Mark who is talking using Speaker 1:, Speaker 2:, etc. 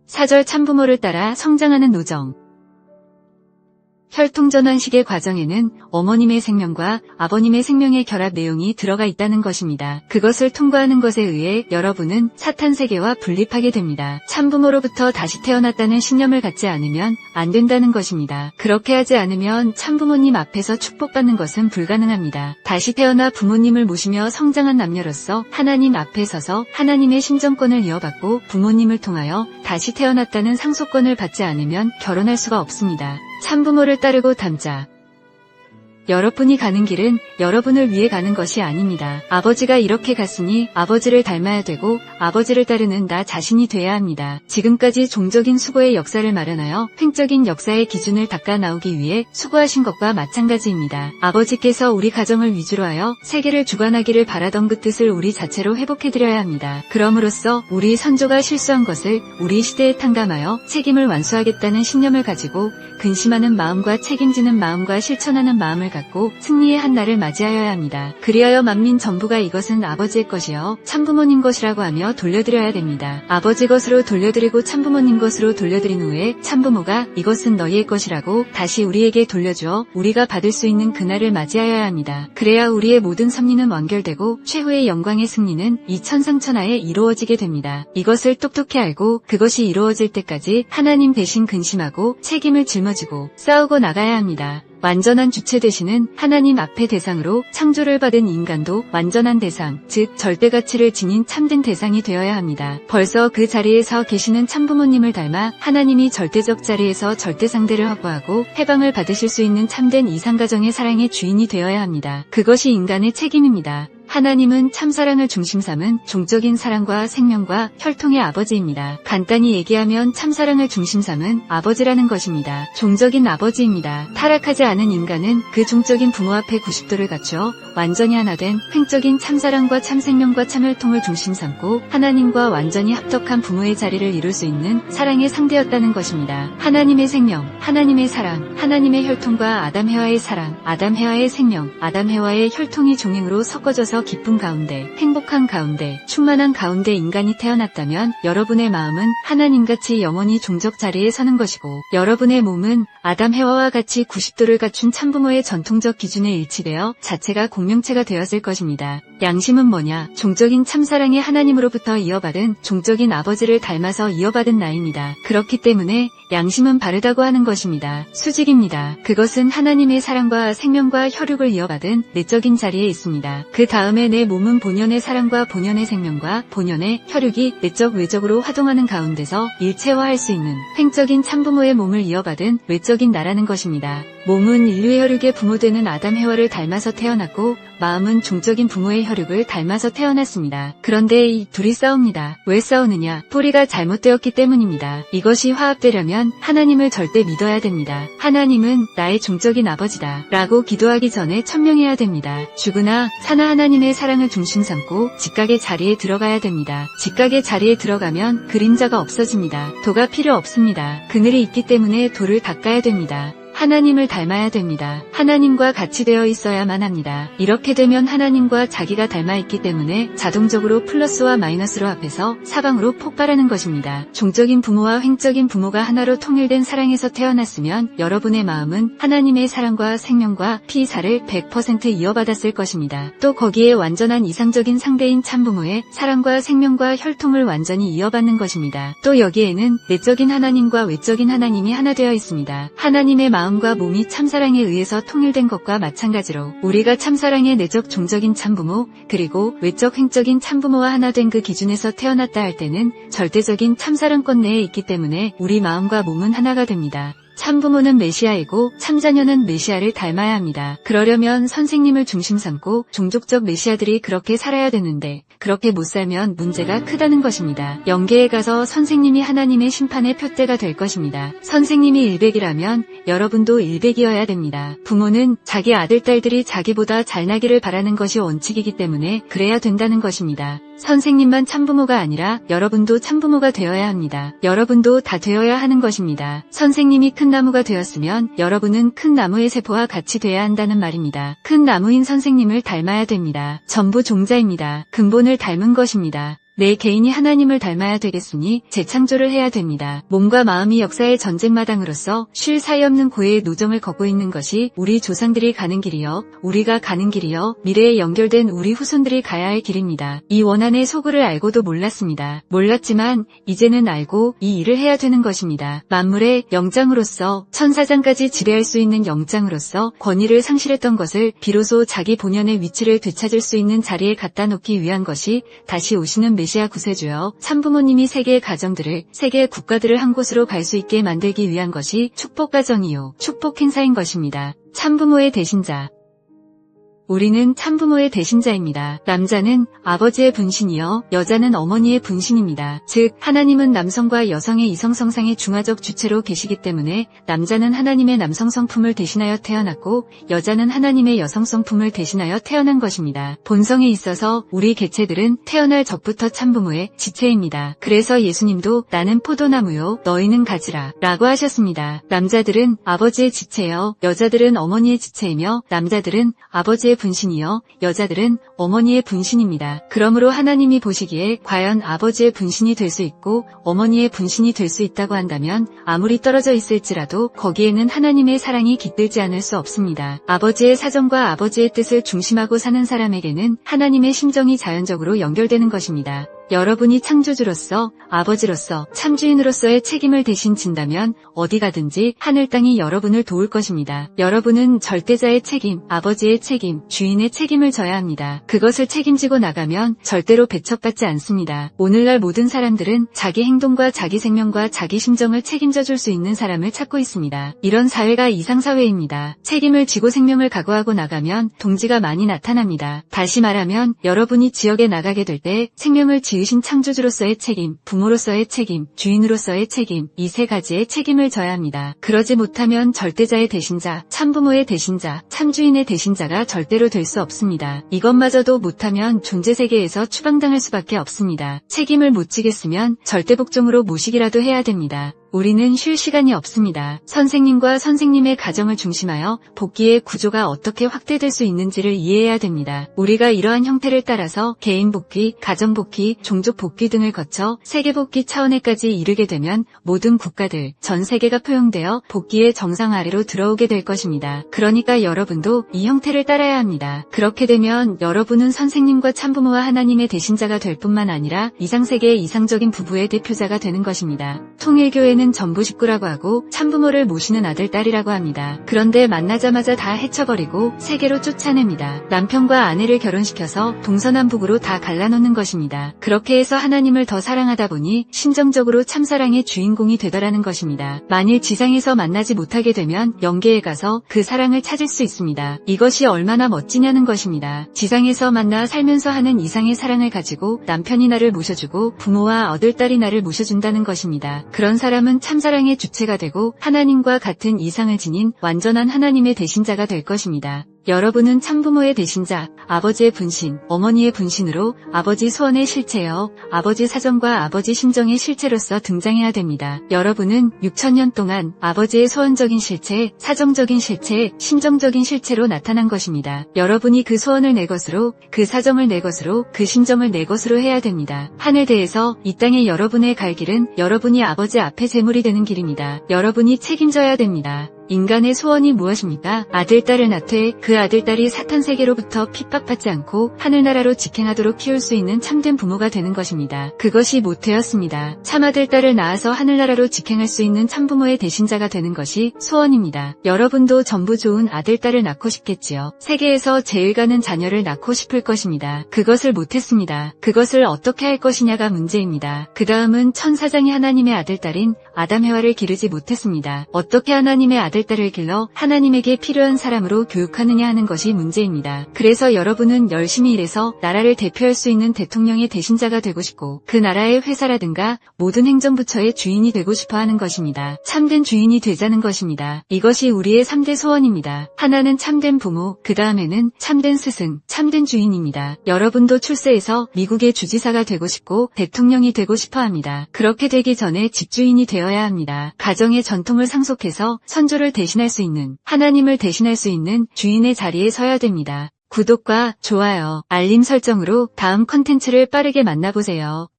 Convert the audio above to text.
Speaker 1: 사절 참부모를 따라 성장하는 노정. 혈통전환식의 과정에는 어머님의 생명과 아버님의 생명의 결합 내용이 들어가 있다는 것입니다. 그것을 통과하는 것에 의해 여러분은 사탄 세계와 분립하게 됩니다. 참부모로부터 다시 태어났다는 신념을 갖지 않으면 안 된다는 것입니다. 그렇게 하지 않으면 참부모님 앞에서 축복받는 것은 불가능합니다. 다시 태어나 부모님을 모시며 성장한 남녀로서 하나님 앞에 서서 하나님의 신정권을 이어받고 부모님을 통하여 다시 태어났다는 상속권을 받지 않으면 결혼할 수가 없습니다. 참부모를 따르고 닮자. 여러분이 가는 길은 여러분을 위해 가는 것이 아닙니다. 아버지가 이렇게 갔으니 아버지를 닮아야 되고 아버지를 따르는 나 자신이 돼야 합니다. 지금까지 종적인 수고의 역사를 마련하여 횡적인 역사의 기준을 닦아 나오기 위해 수고하신 것과 마찬가지입니다. 아버지께서 우리 가정을 위주로 하여 세계를 주관하기를 바라던 그 뜻을 우리 자체로 회복해드려야 합니다. 그럼으로써 우리 선조가 실수한 것을 우리 시대에 탕감하여 책임을 완수하겠다는 신념을 가지고 근심하는 마음과 책임지는 마음과 실천하는 마음을 갖고 승리의 한 날을 맞이하여야 합니다. 그리하여 만민 전부가 이것은 아버지의 것이요 참부모님 것이라고 하며 돌려드려야 됩니다. 아버지 것으로 돌려드리고 참부모님 것으로 돌려드린 후에 참부모가 이것은 너희의 것이라고 다시 우리에게 돌려주어 우리가 받을 수 있는 그날을 맞이하여야 합니다. 그래야 우리의 모든 섭리는 완결되고 최후의 영광의 승리는 이 천상천하에 이루어지게 됩니다. 이것을 똑똑히 알고 그것이 이루어질 때까지 하나님 대신 근심하고 책임을 짊어지고 싸우고 나가야 합니다. 완전한 주체 되시는 하나님 앞에 대상으로 창조를 받은 인간도 완전한 대상, 즉 절대 가치를 지닌 참된 대상이 되어야 합니다. 벌써 그 자리에 서 계시는 참부모님을 닮아 하나님이 절대적 자리에서 절대 상대를 확보하고 해방을 받으실 수 있는 참된 이상가정의 사랑의 주인이 되어야 합니다. 그것이 인간의 책임입니다. 하나님은 참사랑을 중심 삼은 종적인 사랑과 생명과 혈통의 아버지입니다. 간단히 얘기하면 참사랑을 중심 삼은 아버지라는 것입니다. 종적인 아버지입니다. 타락하지 않은 인간은 그 종적인 부모 앞에 90도를 갖추어 완전히 하나 된 횡적인 참사랑과 참생명과 참혈통을 중심 삼고 하나님과 완전히 합덕한 부모의 자리를 이룰 수 있는 사랑의 상대였다는 것입니다. 하나님의 생명, 하나님의 사랑, 하나님의 혈통과 아담 해와의 사랑, 아담 해와의 생명, 아담 해와의 혈통이 종행으로 섞어져서 기쁨 가운데, 행복한 가운데, 충만한 가운데 인간이 태어났다면 여러분의 마음은 하나님같이 영원히 종적 자리에 서는 것이고 여러분의 몸은 아담 해와와 같이 90도를 갖춘 참부모의 전통적 기준에 일치되어 자체가 공명체가 되었을 것입니다. 양심은 뭐냐? 종적인 참사랑의 하나님으로부터 이어받은 종적인 아버지를 닮아서 이어받은 나입니다. 그렇기 때문에 양심은 바르다고 하는 것입니다. 수직입니다. 그것은 하나님의 사랑과 생명과 혈육을 이어받은 내적인 자리에 있습니다. 그 다음에 내 몸은 본연의 사랑과 본연의 생명과 본연의 혈육이 내적 외적으로 화동하는 가운데서 일체화할 수 있는 횡적인 참부모의 몸을 이어받은 외적인 나라는 것입니다. 몸은 인류의 혈육의 부모되는 아담 해와를 닮아서 태어났고 마음은 종적인 부모의 혈육을 닮아서 태어났습니다. 그런데 이 둘이 싸웁니다. 왜 싸우느냐? 뿌리가 잘못되었기 때문입니다. 이것이 화합되려면 하나님을 절대 믿어야 됩니다. 하나님은 나의 종적인 아버지다 라고 기도하기 전에 천명해야 됩니다. 죽으나 사나 하나님의 사랑을 중심 삼고 직각의 자리에 들어가야 됩니다. 직각의 자리에 들어가면 그림자가 없어집니다. 도가 필요 없습니다. 그늘이 있기 때문에 도를 닦아야 됩니다. 하나님을 닮아야 됩니다. 하나님과 같이 되어 있어야만 합니다. 이렇게 되면 하나님과 자기가 닮아 있기 때문에 자동적으로 플러스와 마이너스로 합해서 사방으로 폭발하는 것입니다. 종적인 부모와 횡적인 부모가 하나로 통일된 사랑에서 태어났으면 여러분의 마음은 하나님의 사랑과 생명과 피사를 100% 이어받았을 것입니다. 또 거기에 완전한 이상적인 상대인 참부모의 사랑과 생명과 혈통을 완전히 이어받는 것입니다. 또 여기에는 내적인 하나님과 외적인 하나님이 하나 되어 있습니다. 하나님의 마음과 몸이 참사랑에 의해서 통일된 것과 마찬가지로 우리가 참사랑의 내적 종적인 참부모 그리고 외적 횡적인 참부모와 하나 된 그 기준에서 태어났다 할 때는 절대적인 참사랑권 내에 있기 때문에 우리 마음과 몸은 하나가 됩니다. 참부모는 메시아이고 참자녀는 메시아를 닮아야 합니다. 그러려면 선생님을 중심 삼고 종족적 메시아들이 그렇게 살아야 되는데 그렇게 못 살면 문제가 크다는 것입니다. 영계에 가서 선생님이 하나님의 심판의 표대가 될 것입니다. 선생님이 일백이라면 여러분도 일백이어야 됩니다. 부모는 자기 아들, 딸들이 자기보다 잘나기를 바라는 것이 원칙이기 때문에 그래야 된다는 것입니다. 선생님만 참부모가 아니라 여러분도 참부모가 되어야 합니다. 여러분도 다 되어야 하는 것입니다. 선생님이 큰 나무가 되었으면 여러분은 큰 나무의 세포와 같이 돼야 한다는 말입니다. 큰 나무인 선생님을 닮아야 됩니다. 전부 종자입니다. 근본을 닮은 것입니다. 내 개인이 하나님을 닮아야 되겠으니 재창조를 해야 됩니다. 몸과 마음이 역사의 전쟁마당으로서 쉴 사이 없는 고해의 노정을 걷고 있는 것이 우리 조상들이 가는 길이요, 우리가 가는 길이요, 미래에 연결된 우리 후손들이 가야 할 길입니다. 이 원한의 소굴을 알고도 몰랐습니다. 몰랐지만 이제는 알고 이 일을 해야 되는 것입니다. 만물의 영장으로서 천사장까지 지배할 수 있는 영장으로서 권위를 상실했던 것을 비로소 자기 본연의 위치를 되찾을 수 있는 자리에 갖다 놓기 위한 것이 다시 오시는 메시아 구세주여, 참부모님이 세계의 가정들을, 세계의 국가들을 한 곳으로 갈 수 있게 만들기 위한 것이 축복가정이요, 축복 행사인 것입니다. 참부모의 대신자. 우리는 참부모의 대신자입니다. 남자는 아버지의 분신이요, 여자는 어머니의 분신입니다. 즉 하나님은 남성과 여성의 이성성상의 중화적 주체로 계시기 때문에 남자는 하나님의 남성성품을 대신하여 태어났고 여자는 하나님의 여성성품을 대신하여 태어난 것입니다. 본성에 있어서 우리 개체들은 태어날 적부터 참부모의 지체입니다. 그래서 예수님도 나는 포도나무요 너희는 가지라 라고 하셨습니다. 남자들은 아버지의 지체요, 여자들은 어머니의 지체이며 남자들은 아버지의 분신이요, 여자들은 어머니의 분신입니다. 그러므로 하나님이 보시기에 과연 아버지의 분신이 될 수 있고 어머니의 분신이 될 수 있다고 한다면 아무리 떨어져 있을지라도 거기에는 하나님의 사랑이 깃들지 않을 수 없습니다. 아버지의 사정과 아버지의 뜻을 중심하고 사는 사람에게는 하나님의 심정이 자연적으로 연결되는 것입니다. 여러분이 창조주로서, 아버지로서, 참주인으로서의 책임을 대신 진다면 어디 가든지 하늘 땅이 여러분을 도울 것입니다. 여러분은 절대자의 책임, 아버지의 책임, 주인의 책임을 져야 합니다. 그것을 책임지고 나가면 절대로 배척받지 않습니다. 오늘날 모든 사람들은 자기 행동과 자기 생명과 자기 심정을 책임져 줄 수 있는 사람을 찾고 있습니다. 이런 사회가 이상사회입니다. 책임을 지고 생명을 각오하고 나가면 동지가 많이 나타납니다. 다시 말하면 여러분이 지역에 나가게 될 때 생명을 지으신 창조주로서의 책임, 부모로서의 책임, 주인으로서의 책임, 이 세 가지의 책임을 져야 합니다. 그러지 못하면 절대자의 대신자, 참부모의 대신자, 참주인의 대신자가 절대로 될 수 없습니다. 이것마저도 못하면 존재세계에서 추방당할 수밖에 없습니다. 책임을 못 지겠으면 절대복종으로 모시기라도 해야 됩니다. 우리는 쉴 시간이 없습니다. 선생님과 선생님의 가정을 중심하여 복귀의 구조가 어떻게 확대될 수 있는지를 이해해야 됩니다. 우리가 이러한 형태를 따라서 개인 복귀, 가정 복귀, 종족 복귀 등을 거쳐 세계 복귀 차원에까지 이르게 되면 모든 국가들, 전 세계가 포용되어 복귀의 정상 아래로 들어오게 될 것입니다. 그러니까 여러분도 이 형태를 따라야 합니다. 그렇게 되면 여러분은 선생님과 참부모와 하나님의 대신자가 될 뿐만 아니라 이상세계의 이상적인 부부의 대표자가 되는 것입니다. 통일교회는 전부 식구라고 하고 참부모를 모시는 아들, 딸이라고 합니다. 그런데 만나자마자 다 해쳐버리고 세계로 쫓아냅니다. 남편과 아내를 결혼시켜서 동서남북으로 다 갈라놓는 것입니다. 그렇게 해서 하나님을 더 사랑하다 보니 심정적으로 참사랑의 주인공이 되더라는 것입니다. 만일 지상에서 만나지 못하게 되면 영계에 가서 그 사랑을 찾을 수 있습니다. 이것이 얼마나 멋지냐는 것입니다. 지상에서 만나 살면서 하는 이상의 사랑을 가지고 남편이 나를 모셔주고 부모와 아들딸이 나를 모셔준다는 것입니다. 그런 사람은 참사랑의 주체가 되고 하나님과 같은 이상을 지닌 완전한 하나님의 대신자가 될 것입니다. 여러분은 참부모의 대신자, 아버지의 분신, 어머니의 분신으로 아버지 소원의 실체여 아버지 사정과 아버지 심정의 실체로서 등장해야 됩니다. 여러분은 6,000년 동안 아버지의 소원적인 실체, 사정적인 실체, 심정적인 실체로 나타난 것입니다. 여러분이 그 소원을 내 것으로, 그 사정을 내 것으로, 그 심정을 내 것으로 해야 됩니다. 하늘대에서 이 땅에 여러분의 갈 길은 여러분이 아버지 앞에 제물이 되는 길입니다. 여러분이 책임져야 됩니다. 인간의 소원이 무엇입니까? 아들딸을 낳되 그 아들딸이 사탄 세계로부터 핍박받지 않고 하늘나라로 직행하도록 키울 수 있는 참된 부모가 되는 것입니다. 그것이 못 되었습니다. 참아들딸을 낳아서 하늘나라로 직행할 수 있는 참부모의 대신자가 되는 것이 소원입니다. 여러분도 전부 좋은 아들딸을 낳고 싶겠지요. 세계에서 제일 가는 자녀를 낳고 싶을 것입니다. 그것을 못했습니다. 그것을 어떻게 할 것이냐가 문제입니다. 그 다음은 천사장이 하나님의 아들딸인 아담해와를 기르지 못했습니다. 어떻게 하나님의 아들딸을 길러 하나님에게 필요한 사람으로 교육하느냐 하는 것이 문제입니다. 그래서 여러분은 열심히 일해서 나라를 대표할 수 있는 대통령의 대신자가 되고 싶고 그 나라의 회사라든가 모든 행정부처의 주인이 되고 싶어 하는 것입니다. 참된 주인이 되자는 것입니다. 이것이 우리의 3대 소원입니다. 하나는 참된 부모, 그 다음에는 참된 스승, 참된 주인입니다. 여러분도 출세해서 미국의 주지사가 되고 싶고 대통령이 되고 싶어 합니다. 그렇게 되기 전에 집주인이 되어야 합니다. 가정의 전통을 상속해서 선조를 대신할 수 있는, 하나님을 대신할 수 있는 주인의 자리에 서야 됩니다. 구독과 좋아요, 알림 설정으로 다음 컨텐츠를 빠르게 만나보세요.